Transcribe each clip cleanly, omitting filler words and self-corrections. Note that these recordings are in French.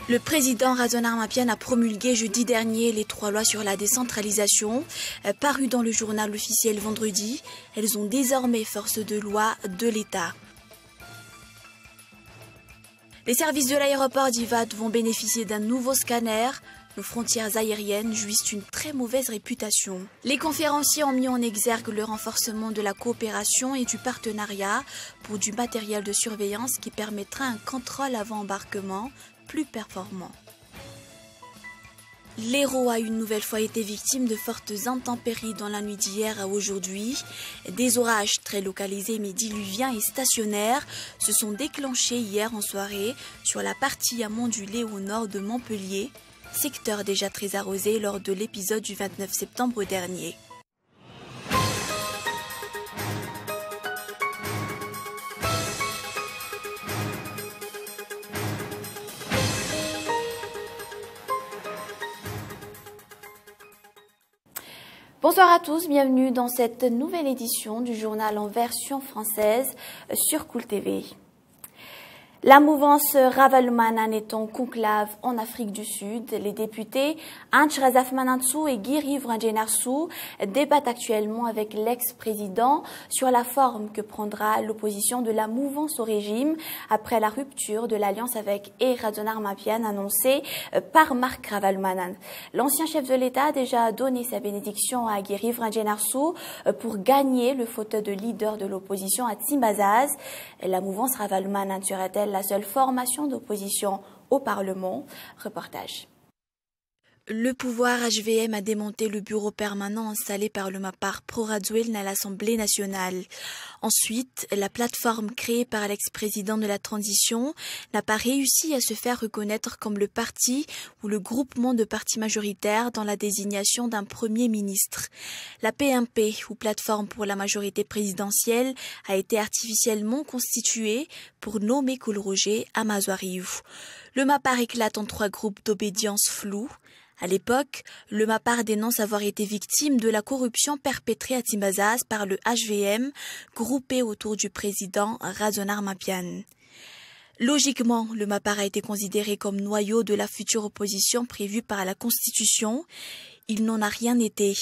Le président Razon Armapian a promulgué jeudi dernier les 3 lois sur la décentralisation. Parues dans le journal officiel vendredi, elles ont désormais force de loi de l'État. Les services de l'aéroport d'Ivat vont bénéficier d'un nouveau scanner. Nos frontières aériennes jouissent une très mauvaise réputation. Les conférenciers ont mis en exergue le renforcement de la coopération et du partenariat pour du matériel de surveillance qui permettra un contrôle avant embarquement plus performant. L'Hérault a une nouvelle fois été victime de fortes intempéries dans la nuit d'hier à aujourd'hui. Des orages très localisés mais diluviens et stationnaires se sont déclenchés hier en soirée sur la partie amont du Lay au nord de Montpellier, secteur déjà très arrosé lors de l'épisode du 29 septembre dernier. Bonsoir à tous, bienvenue dans cette nouvelle édition du journal en version française sur Cool TV. La mouvance Ravaloumana est en conclave en Afrique du Sud. Les députés Anch Razafmanansou et Giri Vranjenarsou débattent actuellement avec l'ex-président sur la forme que prendra l'opposition de la mouvance au régime après la rupture de l'alliance avec Razon Armapian annoncée par Marc Ravaloumana. L'ancien chef de l'État a déjà donné sa bénédiction à Giri Vranjenarsou pour gagner le fauteuil de leader de l'opposition à Tsimbazaz. La mouvance Ravaloumana sera-t-elle la seule formation d'opposition au Parlement? Reportage. Le pouvoir HVM a démonté le bureau permanent installé par le MAPAR Pro-Radzuel à l'Assemblée nationale. Ensuite, la plateforme créée par l'ex-président de la transition n'a pas réussi à se faire reconnaître comme le parti ou le groupement de partis majoritaires dans la désignation d'un premier ministre. La PMP, ou plateforme pour la majorité présidentielle, a été artificiellement constituée pour nommer Koulroger à Mazoariou. Le MAPAR éclate en 3 groupes d'obédience floue. À l'époque, le MAPAR dénonce avoir été victime de la corruption perpétrée à Tsimbazaz par le HVM, groupé autour du président Razon Armapian. Logiquement, le MAPAR a été considéré comme noyau de la future opposition prévue par la Constitution. Il n'en a rien été.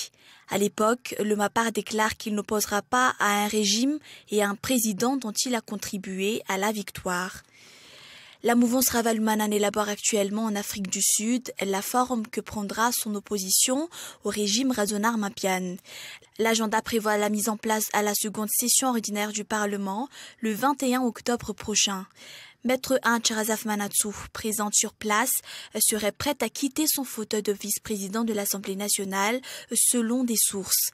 À l'époque, le MAPAR déclare qu'il n'opposera pas à un régime et à un président dont il a contribué à la victoire. La mouvance Ravaloumana élabore actuellement en Afrique du Sud la forme que prendra son opposition au régime Razon Armapian. L'agenda prévoit la mise en place à la seconde session ordinaire du Parlement le 21 octobre prochain. Maître Anch Razafmanansou, présente sur place, serait prête à quitter son fauteuil de vice-président de l'Assemblée nationale selon des sources.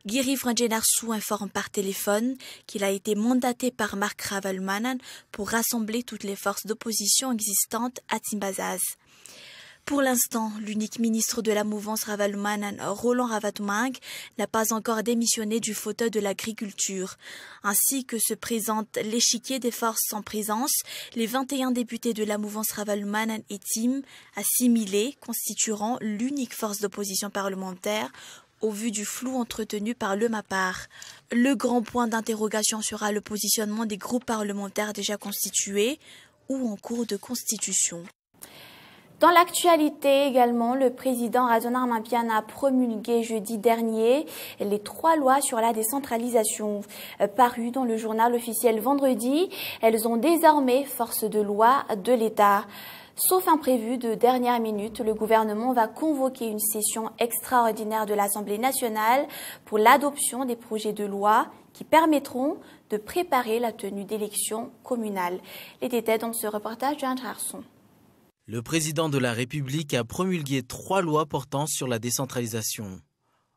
Giri Vranjenarsou informe par téléphone qu'il a été mandaté par Marc Ravaloumana pour rassembler toutes les forces d'opposition existantes à Tsimbazaz. Pour l'instant, l'unique ministre de la mouvance Ravaloumana, Roland Ravatoumang, n'a pas encore démissionné du fauteuil de l'agriculture. Ainsi que se présente l'échiquier des forces en présence, les 21 députés de la mouvance Ravaloumana et Tim, assimilés, constitueront l'unique force d'opposition parlementaire au vu du flou entretenu par le MAPAR. Le grand point d'interrogation sera le positionnement des groupes parlementaires déjà constitués ou en cours de constitution. Dans l'actualité également, le président Razon Armapian a promulgué jeudi dernier les 3 lois sur la décentralisation. Parues dans le journal officiel vendredi, elles ont désormais force de loi de l'État. Sauf imprévu de dernière minute, le gouvernement va convoquer une session extraordinaire de l'Assemblée nationale pour l'adoption des projets de loi qui permettront de préparer la tenue d'élections communales. Les détails dans ce reportage de André Arson. Le président de la République a promulgué 3 lois portant sur la décentralisation.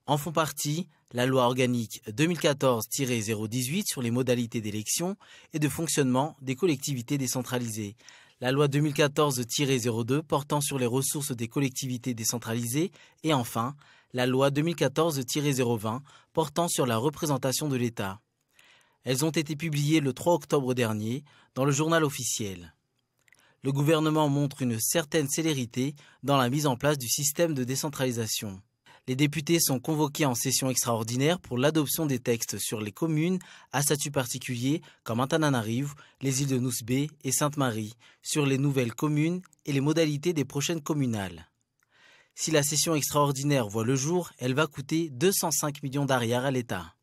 En font partie la loi organique 2014-018 sur les modalités d'élection et de fonctionnement des collectivités décentralisées, la loi 2014-02 portant sur les ressources des collectivités décentralisées et enfin la loi 2014-020 portant sur la représentation de l'État. Elles ont été publiées le 3 octobre dernier dans le journal officiel. Le gouvernement montre une certaine célérité dans la mise en place du système de décentralisation. Les députés sont convoqués en session extraordinaire pour l'adoption des textes sur les communes à statut particulier comme Antananarivo, les îles de Nousbé et Sainte-Marie, sur les nouvelles communes et les modalités des prochaines communales. Si la session extraordinaire voit le jour, elle va coûter 205 millions d'ariars à l'État.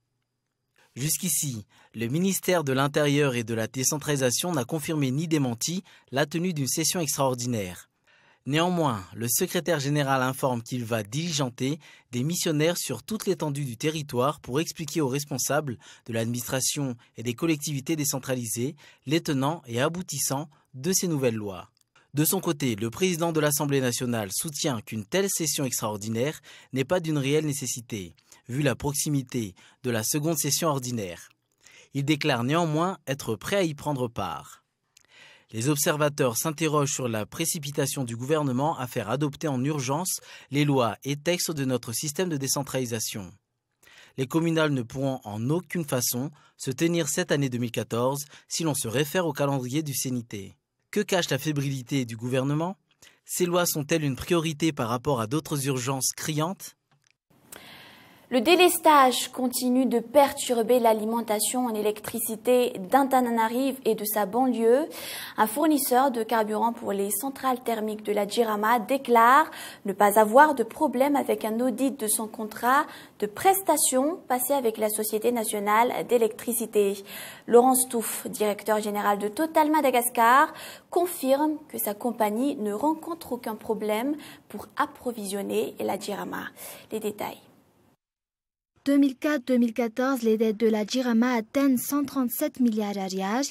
Jusqu'ici, le ministère de l'Intérieur et de la Décentralisation n'a confirmé ni démenti la tenue d'une session extraordinaire. Néanmoins, le secrétaire général informe qu'il va diligenter des missionnaires sur toute l'étendue du territoire pour expliquer aux responsables de l'administration et des collectivités décentralisées les tenants et aboutissants de ces nouvelles lois. De son côté, le président de l'Assemblée nationale soutient qu'une telle session extraordinaire n'est pas d'une réelle nécessité, vu la proximité de la seconde session ordinaire. Il déclare néanmoins être prêt à y prendre part. Les observateurs s'interrogent sur la précipitation du gouvernement à faire adopter en urgence les lois et textes de notre système de décentralisation. Les communales ne pourront en aucune façon se tenir cette année 2014 si l'on se réfère au calendrier du CNIT. Que cache la fébrilité du gouvernement? Ces lois sont-elles une priorité par rapport à d'autres urgences criantes? Le délestage continue de perturber l'alimentation en électricité d'Antananarivo et de sa banlieue. Un fournisseur de carburant pour les centrales thermiques de la Jirama déclare ne pas avoir de problème avec un audit de son contrat de prestation passé avec la Société nationale d'électricité. Laurent Stouff, directeur général de Total Madagascar, confirme que sa compagnie ne rencontre aucun problème pour approvisionner la Jirama. Les détails. 2004-2014, les dettes de la Jirama atteignent 137 milliards d'ariars.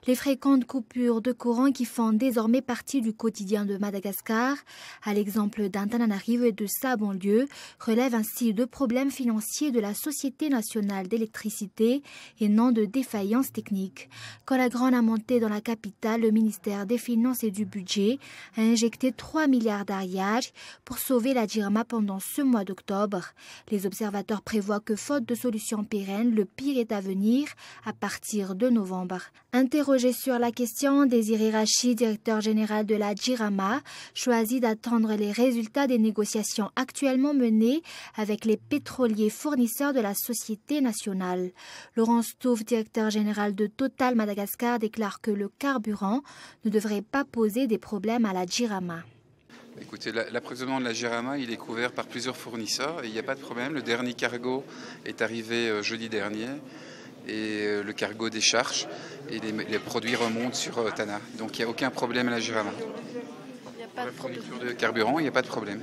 Les fréquentes coupures de courant qui font désormais partie du quotidien de Madagascar, à l'exemple d'Antananarivo et de sa banlieue, relèvent ainsi de problèmes financiers de la Société nationale d'électricité et non de défaillances techniques. Quand la grande a monté dans la capitale, le ministère des Finances et du Budget a injecté 3 milliards d'ariars pour sauver la Jirama pendant ce mois d'octobre. Les observateurs prévoient que faute de solution pérenne, le pire est à venir à partir de novembre. Interrogé sur la question, Désiré Rachid, directeur général de la Jirama, choisit d'attendre les résultats des négociations actuellement menées avec les pétroliers fournisseurs de la Société nationale. Laurent Stouff, directeur général de Total Madagascar, déclare que le carburant ne devrait pas poser des problèmes à la Jirama. Écoutez, l'approvisionnement de la Jirama, il est couvert par plusieurs fournisseurs et il n'y a pas de problème. Le dernier cargo est arrivé jeudi dernier et le cargo décharge et les produits remontent sur Tana. Donc il n'y a aucun problème à la Jirama. Pour la fourniture de carburant, il n'y a pas de problème.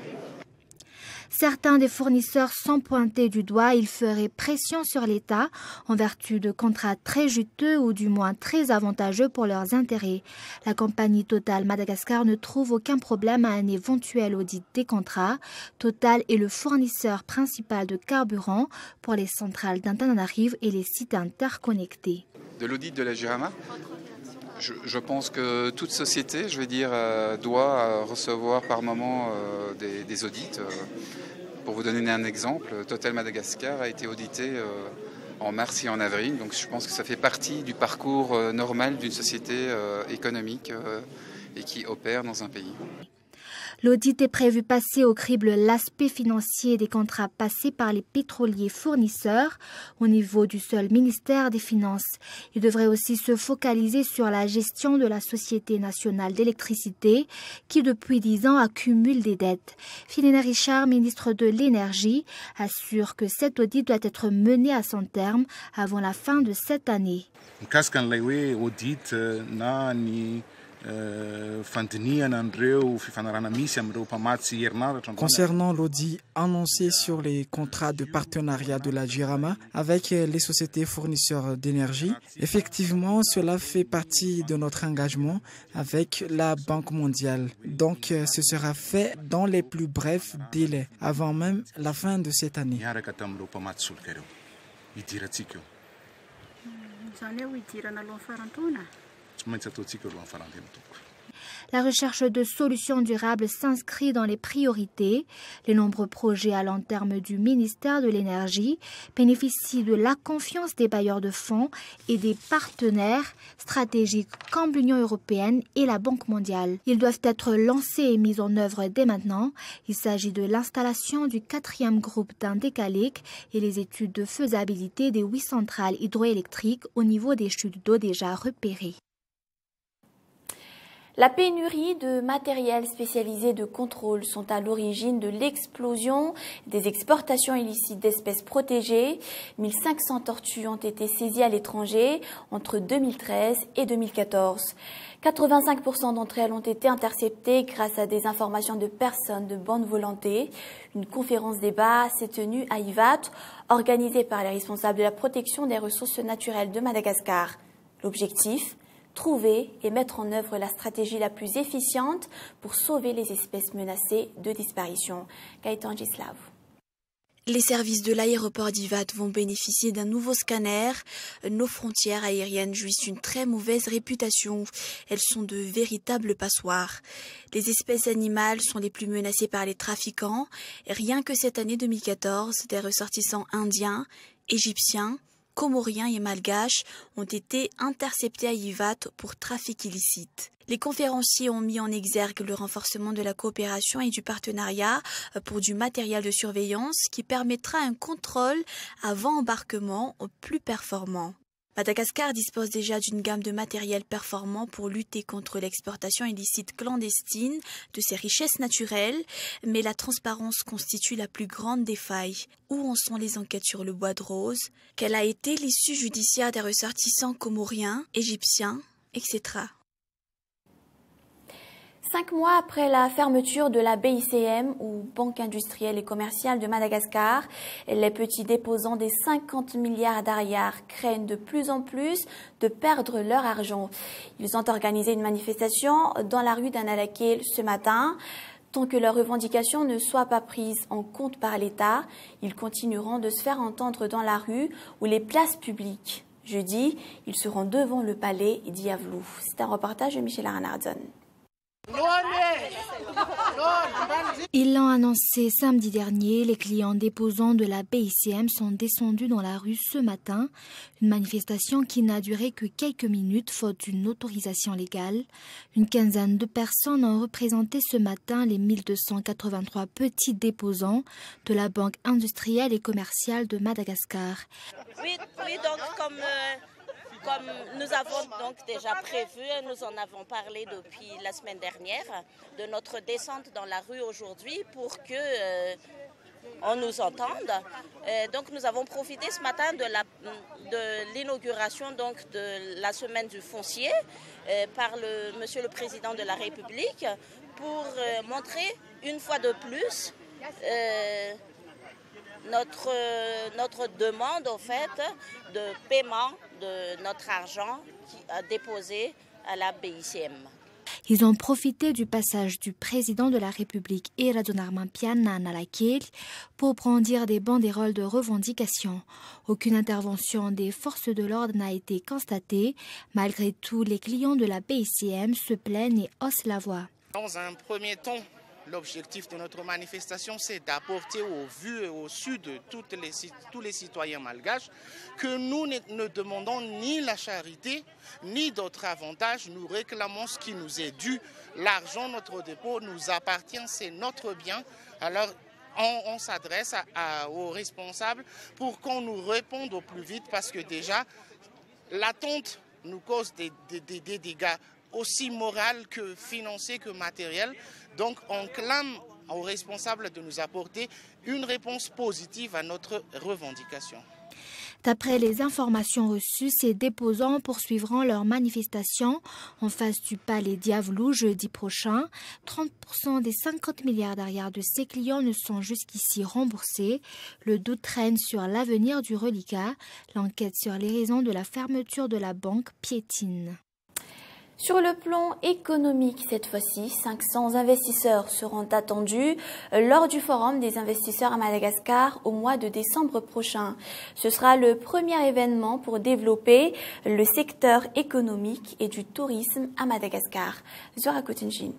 Certains des fournisseurs sont pointés du doigt. Ils feraient pression sur l'État en vertu de contrats très juteux ou du moins très avantageux pour leurs intérêts. La compagnie Total Madagascar ne trouve aucun problème à un éventuel audit des contrats. Total est le fournisseur principal de carburant pour les centrales d'Antananarivo et les sites interconnectés. De l'audit de la Jirama, je pense que toute société, doit recevoir par moment des audits. Pour vous donner un exemple, Total Madagascar a été audité en mars et en avril. Donc je pense que ça fait partie du parcours normal d'une société économique et qui opère dans un pays. L'audit est prévu passer au crible l'aspect financier des contrats passés par les pétroliers fournisseurs au niveau du seul ministère des Finances. Il devrait aussi se focaliser sur la gestion de la Société nationale d'électricité qui depuis 10 ans accumule des dettes. Philina Richard, ministre de l'Énergie, assure que cet audit doit être mené à son terme avant la fin de cette année. Concernant l'audit annoncé sur les contrats de partenariat de la Jirama avec les sociétés fournisseurs d'énergie, effectivement, cela fait partie de notre engagement avec la Banque mondiale. Donc, ce sera fait dans les plus brefs délais, avant même la fin de cette année. La recherche de solutions durables s'inscrit dans les priorités. Les nombreux projets à long terme du ministère de l'Énergie bénéficient de la confiance des bailleurs de fonds et des partenaires stratégiques comme l'Union européenne et la Banque mondiale. Ils doivent être lancés et mis en œuvre dès maintenant. Il s'agit de l'installation du 4e groupe d'un décalique et les études de faisabilité des 8 centrales hydroélectriques au niveau des chutes d'eau déjà repérées. La pénurie de matériel spécialisé de contrôle sont à l'origine de l'explosion des exportations illicites d'espèces protégées. 1500 tortues ont été saisies à l'étranger entre 2013 et 2014. 85% d'entre elles ont été interceptées grâce à des informations de personnes de bonne volonté. Une conférence débat s'est tenue à Ivat, organisée par les responsables de la protection des ressources naturelles de Madagascar. L'objectif ? Trouver et mettre en œuvre la stratégie la plus efficiente pour sauver les espèces menacées de disparition. Gaëtan Gislav. Les services de l'aéroport d'Ivat vont bénéficier d'un nouveau scanner. Nos frontières aériennes jouissent d'une très mauvaise réputation. Elles sont de véritables passoires. Les espèces animales sont les plus menacées par les trafiquants. Rien que cette année 2014, des ressortissants indiens, égyptiens, comoriens et malgaches ont été interceptés à Ivat pour trafic illicite. Les conférenciers ont mis en exergue le renforcement de la coopération et du partenariat pour du matériel de surveillance qui permettra un contrôle avant embarquement plus performant. Madagascar dispose déjà d'une gamme de matériel performant pour lutter contre l'exportation illicite clandestine de ses richesses naturelles, mais la transparence constitue la plus grande des failles. Où en sont les enquêtes sur le bois de rose? Quelle a été l'issue judiciaire des ressortissants comoriens, égyptiens, etc. 5 mois après la fermeture de la BICM, ou Banque industrielle et commerciale de Madagascar, les petits déposants des 50 milliards d'ariars craignent de plus en plus de perdre leur argent. Ils ont organisé une manifestation dans la rue d'Analakil ce matin. Tant que leurs revendications ne soient pas prises en compte par l'État, ils continueront de se faire entendre dans la rue ou les places publiques. Jeudi, ils seront devant le palais d'Iavlou. C'est un reportage de Michel Arnardson. Ils l'ont annoncé samedi dernier, les clients déposants de la BICM sont descendus dans la rue ce matin. Une manifestation qui n'a duré que quelques minutes faute d'une autorisation légale. Une quinzaine de personnes ont représenté ce matin les 1283 petits déposants de la Banque industrielle et commerciale de Madagascar. Oui, donc comme nous avons donc déjà prévu, nous en avons parlé depuis la semaine dernière, de notre descente dans la rue aujourd'hui pour que on nous entende. Donc nous avons profité ce matin de l'inauguration donc de la semaine du foncier par Monsieur le Président de la République pour montrer une fois de plus notre demande au fait de paiement de notre argent qui a déposé à la BICM. Ils ont profité du passage du président de la République Eradunarman Piana à Nalakil pour brandir des banderoles de revendication. Aucune intervention des forces de l'ordre n'a été constatée. Malgré tout, les clients de la BICM se plaignent et haussent la voix. Dans un premier temps, l'objectif de notre manifestation, c'est d'apporter au vu et au su de tous les citoyens malgaches que nous ne demandons ni la charité, ni d'autres avantages. Nous réclamons ce qui nous est dû. L'argent, notre dépôt, nous appartient, c'est notre bien. Alors, on s'adresse aux responsables pour qu'on nous réponde au plus vite parce que déjà, l'attente nous cause des dégâts aussi moraux que financiers que matériels. Donc on clame aux responsables de nous apporter une réponse positive à notre revendication. D'après les informations reçues, ces déposants poursuivront leur manifestation en face du palais d'Iavlou jeudi prochain. 30% des 50 milliards d'ariars de ces clients ne sont jusqu'ici remboursés. Le doute traîne sur l'avenir du reliquat. L'enquête sur les raisons de la fermeture de la banque piétine. Sur le plan économique, cette fois-ci, 500 investisseurs seront attendus lors du Forum des investisseurs à Madagascar au mois de décembre prochain. Ce sera le premier événement pour développer le secteur économique et du tourisme à Madagascar. Zora Kotinjin.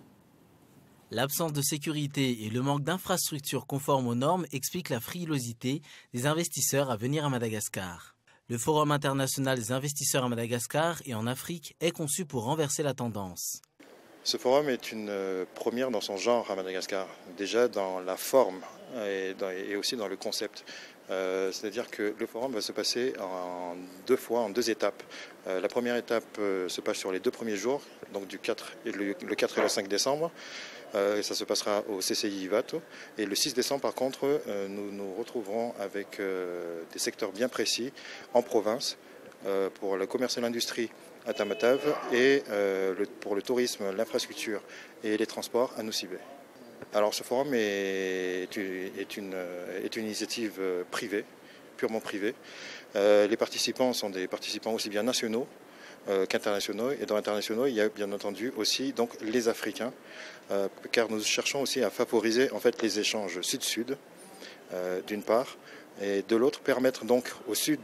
L'absence de sécurité et le manque d'infrastructures conformes aux normes expliquent la frilosité des investisseurs à venir à Madagascar. Le Forum international des investisseurs à Madagascar et en Afrique est conçu pour renverser la tendance. Ce forum est une première dans son genre à Madagascar, déjà dans la forme et aussi dans le concept. C'est-à-dire que le forum va se passer en deux étapes. La première étape se passe sur les 2 premiers jours, donc le 4 et le 5 décembre. Ça se passera au CCI Ivato. Et le 6 décembre, par contre, nous nous retrouverons avec des secteurs bien précis en province pour le commerce et l'industrie à Tamatave et pour le tourisme, l'infrastructure et les transports à Nosibé. Alors ce forum est une initiative privée, purement privée. Les participants sont des participants aussi bien nationaux qu'internationaux. Et dans internationaux, il y a bien entendu aussi donc, les Africains, car nous cherchons aussi à favoriser en fait, les échanges sud-sud, d'une part, et de l'autre, permettre donc au sud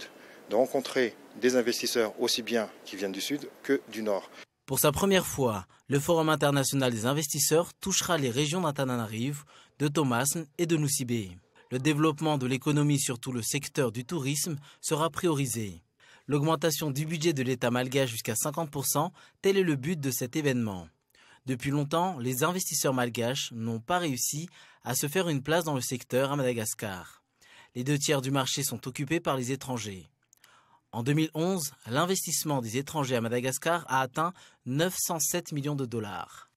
de rencontrer des investisseurs aussi bien qui viennent du sud que du nord. Pour sa première fois, le Forum international des investisseurs touchera les régions d'Antananarivo, de Thomasne et de Nosibé. Le développement de l'économie, surtout le secteur du tourisme, sera priorisé. L'augmentation du budget de l'État malgache jusqu'à 50%, tel est le but de cet événement. Depuis longtemps, les investisseurs malgaches n'ont pas réussi à se faire une place dans le secteur à Madagascar. Les 2/3 du marché sont occupés par les étrangers. En 2011, l'investissement des étrangers à Madagascar a atteint 907 millions de dollars.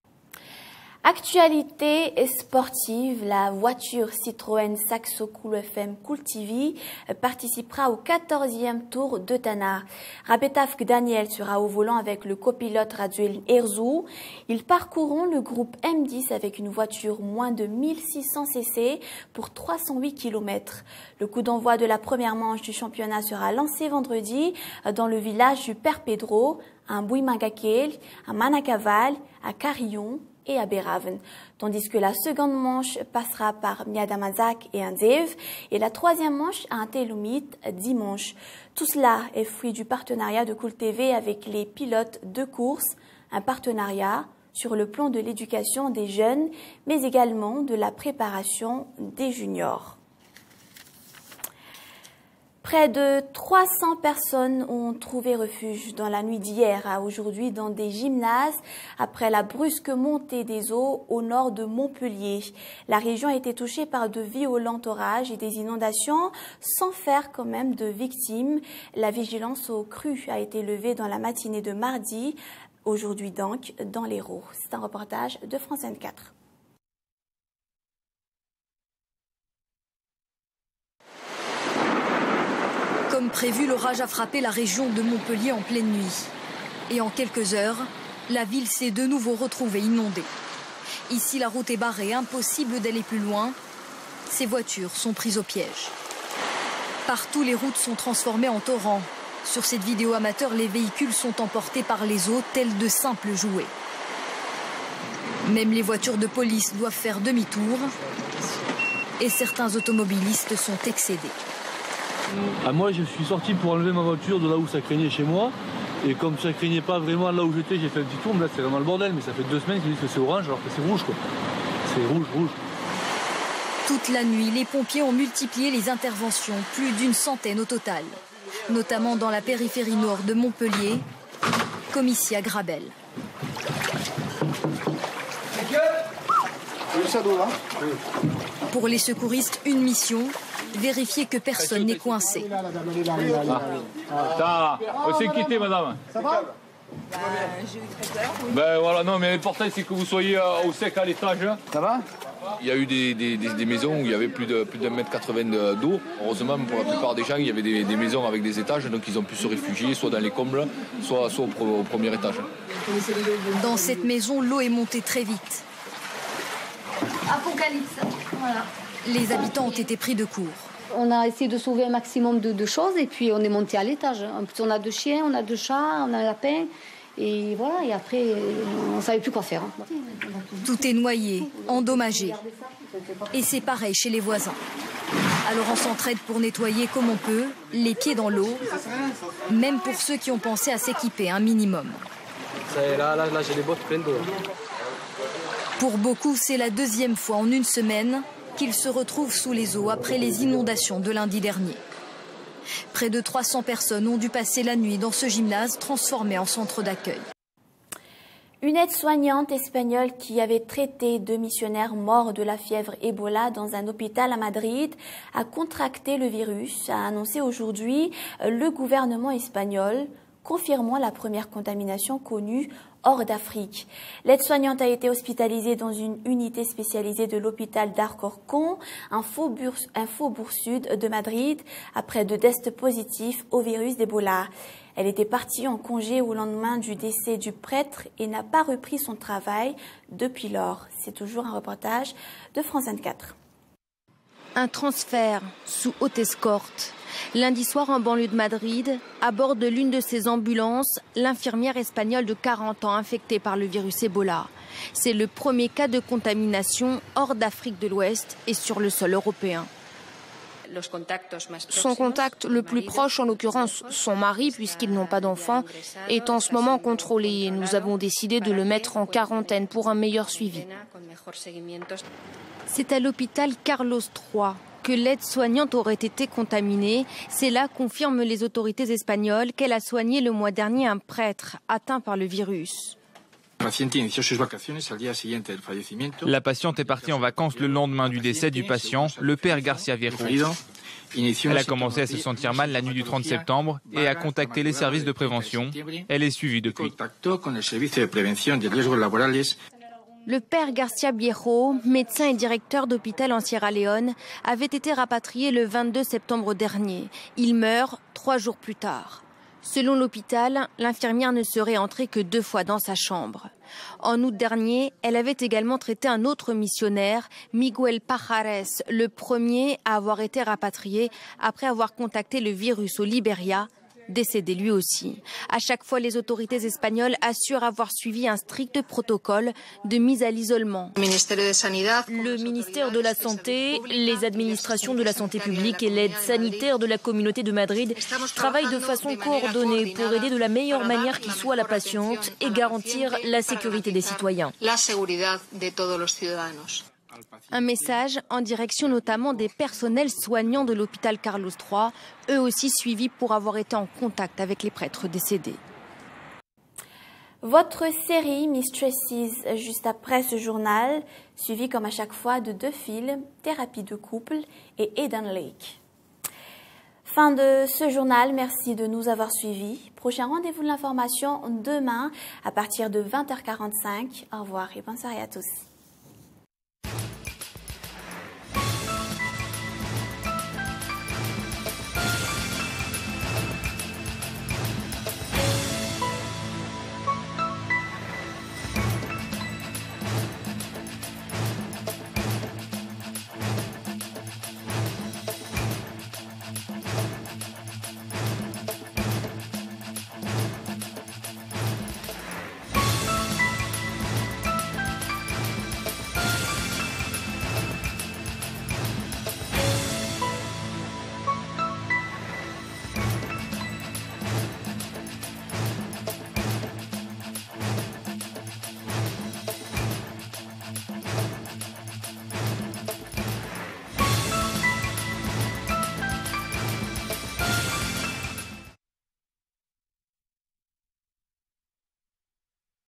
Actualité sportive, la voiture Citroën Saxo Cool FM Cool TV participera au 14e tour de Tana. Rapetafk Daniel sera au volant avec le copilote Raduel Herzou. Ils parcourront le groupe M10 avec une voiture moins de 1600 cc pour 308 km. Le coup d'envoi de la première manche du championnat sera lancé vendredi dans le village du Père Pedro, à Bouimagakel, à Manakaval, à Carillon et à Beraven, tandis que la seconde manche passera par Miadamazak et Anzev et la troisième manche à Antelumit dimanche. Tout cela est fruit du partenariat de Cool TV avec les pilotes de course, un partenariat sur le plan de l'éducation des jeunes, mais également de la préparation des juniors. Près de 300 personnes ont trouvé refuge dans la nuit d'hier à aujourd'hui dans des gymnases après la brusque montée des eaux au nord de Montpellier. La région a été touchée par de violents orages et des inondations sans faire quand même de victimes. La vigilance aux crues a été levée dans la matinée de mardi, aujourd'hui donc dans l'Hérault. C'est un reportage de France 24. Comme prévu, l'orage a frappé la région de Montpellier en pleine nuit. Et en quelques heures, la ville s'est de nouveau retrouvée inondée. Ici, la route est barrée, impossible d'aller plus loin. Ces voitures sont prises au piège. Partout, les routes sont transformées en torrents. Sur cette vidéo amateur, les véhicules sont emportés par les eaux, tels de simples jouets. Même les voitures de police doivent faire demi-tour. Et certains automobilistes sont excédés. Moi, je suis sorti pour enlever ma voiture de là où ça craignait chez moi. Et comme ça craignait pas vraiment là où j'étais, j'ai fait un petit tour. Mais là, c'est vraiment le bordel. Mais ça fait 2 semaines qu'ils disent que c'est orange alors que c'est rouge, quoi. C'est rouge, rouge. Toute la nuit, les pompiers ont multiplié les interventions, plus d'une centaine au total. Notamment dans la périphérie nord de Montpellier, comme ici à Grabel. Pour les secouristes, une mission, vérifier que personne n'est coincé. On s'est quitté, madame. Ça va? J'ai eu très peur. Oui. Ben voilà, non, mais l'important c'est que vous soyez au sec à l'étage. Ça va? Il y a eu des maisons où il y avait plus d'un mètre 80 d'eau. Heureusement, pour la plupart des gens, il y avait des maisons avec des étages, donc ils ont pu se réfugier soit dans les combles, soit au premier étage. Dans cette maison, l'eau est montée très vite. Apocalypse, voilà. Les habitants ont été pris de court. On a essayé de sauver un maximum de choses et puis on est monté à l'étage. On a 2 chiens, on a 2 chats, on a un lapin Et voilà, et après, on ne savait plus quoi faire. Tout est noyé, endommagé. Et c'est pareil chez les voisins. Alors on s'entraide pour nettoyer comme on peut, les pieds dans l'eau, même pour ceux qui ont pensé à s'équiper un minimum. Là, j'ai les bottes pleines d'eau. Pour beaucoup, c'est la deuxième fois en une semaine qu'ils se retrouvent sous les eaux après les inondations de lundi dernier. Près de 300 personnes ont dû passer la nuit dans ce gymnase transformé en centre d'accueil. Une aide-soignante espagnole qui avait traité 2 missionnaires morts de la fièvre Ebola dans un hôpital à Madrid a contracté le virus, a annoncé aujourd'hui le gouvernement espagnol, confirmant la première contamination connue hors d'Afrique. L'aide-soignante a été hospitalisée dans une unité spécialisée de l'hôpital d'Alcorcón, un faubourg sud de Madrid, après 2 tests positifs au virus d'Ebola. Elle était partie en congé au lendemain du décès du prêtre et n'a pas repris son travail depuis lors. C'est toujours un reportage de France 24. Un transfert sous haute escorte. Lundi soir en banlieue de Madrid, à bord de l'une de ces ambulances, l'infirmière espagnole de 40 ans infectée par le virus Ebola. C'est le premier cas de contamination hors d'Afrique de l'Ouest et sur le sol européen. Son contact le plus proche, en l'occurrence son mari, puisqu'ils n'ont pas d'enfant, est en ce moment contrôlé et nous avons décidé de le mettre en quarantaine pour un meilleur suivi. C'est à l'hôpital Carlos III que l'aide-soignante aurait été contaminée. C'est là, confirment les autorités espagnoles, qu'elle a soigné le mois dernier un prêtre atteint par le virus. La patiente est partie en vacances le lendemain du décès du patient, le père Garcia Viejo. Elle a commencé à se sentir mal la nuit du 30 septembre et a contacté les services de prévention. Elle est suivie depuis. Le père Garcia Viejo, médecin et directeur d'hôpital en Sierra Leone, avait été rapatrié le 22 septembre dernier. Il meurt 3 jours plus tard. Selon l'hôpital, l'infirmière ne serait entrée que 2 fois dans sa chambre. En août dernier, elle avait également traité un autre missionnaire, Miguel Pajares, le premier à avoir été rapatrié après avoir contacté le virus au Libéria, décédé lui aussi. À chaque fois, les autorités espagnoles assurent avoir suivi un strict protocole de mise à l'isolement. Le ministère de la Santé, les administrations de la santé publique et l'aide sanitaire de la communauté de Madrid travaillent de façon coordonnée pour aider de la meilleure manière qui soit la patiente et garantir la sécurité des citoyens. Un message en direction notamment des personnels soignants de l'hôpital Carlos III, eux aussi suivis pour avoir été en contact avec les prêtres décédés. Votre série Mistresses juste après ce journal, suivi comme à chaque fois de 2 films, Thérapie de couple et Eden Lake. Fin de ce journal, merci de nous avoir suivis. Prochain rendez-vous de l'information demain à partir de 20h45. Au revoir et bonne soirée à tous.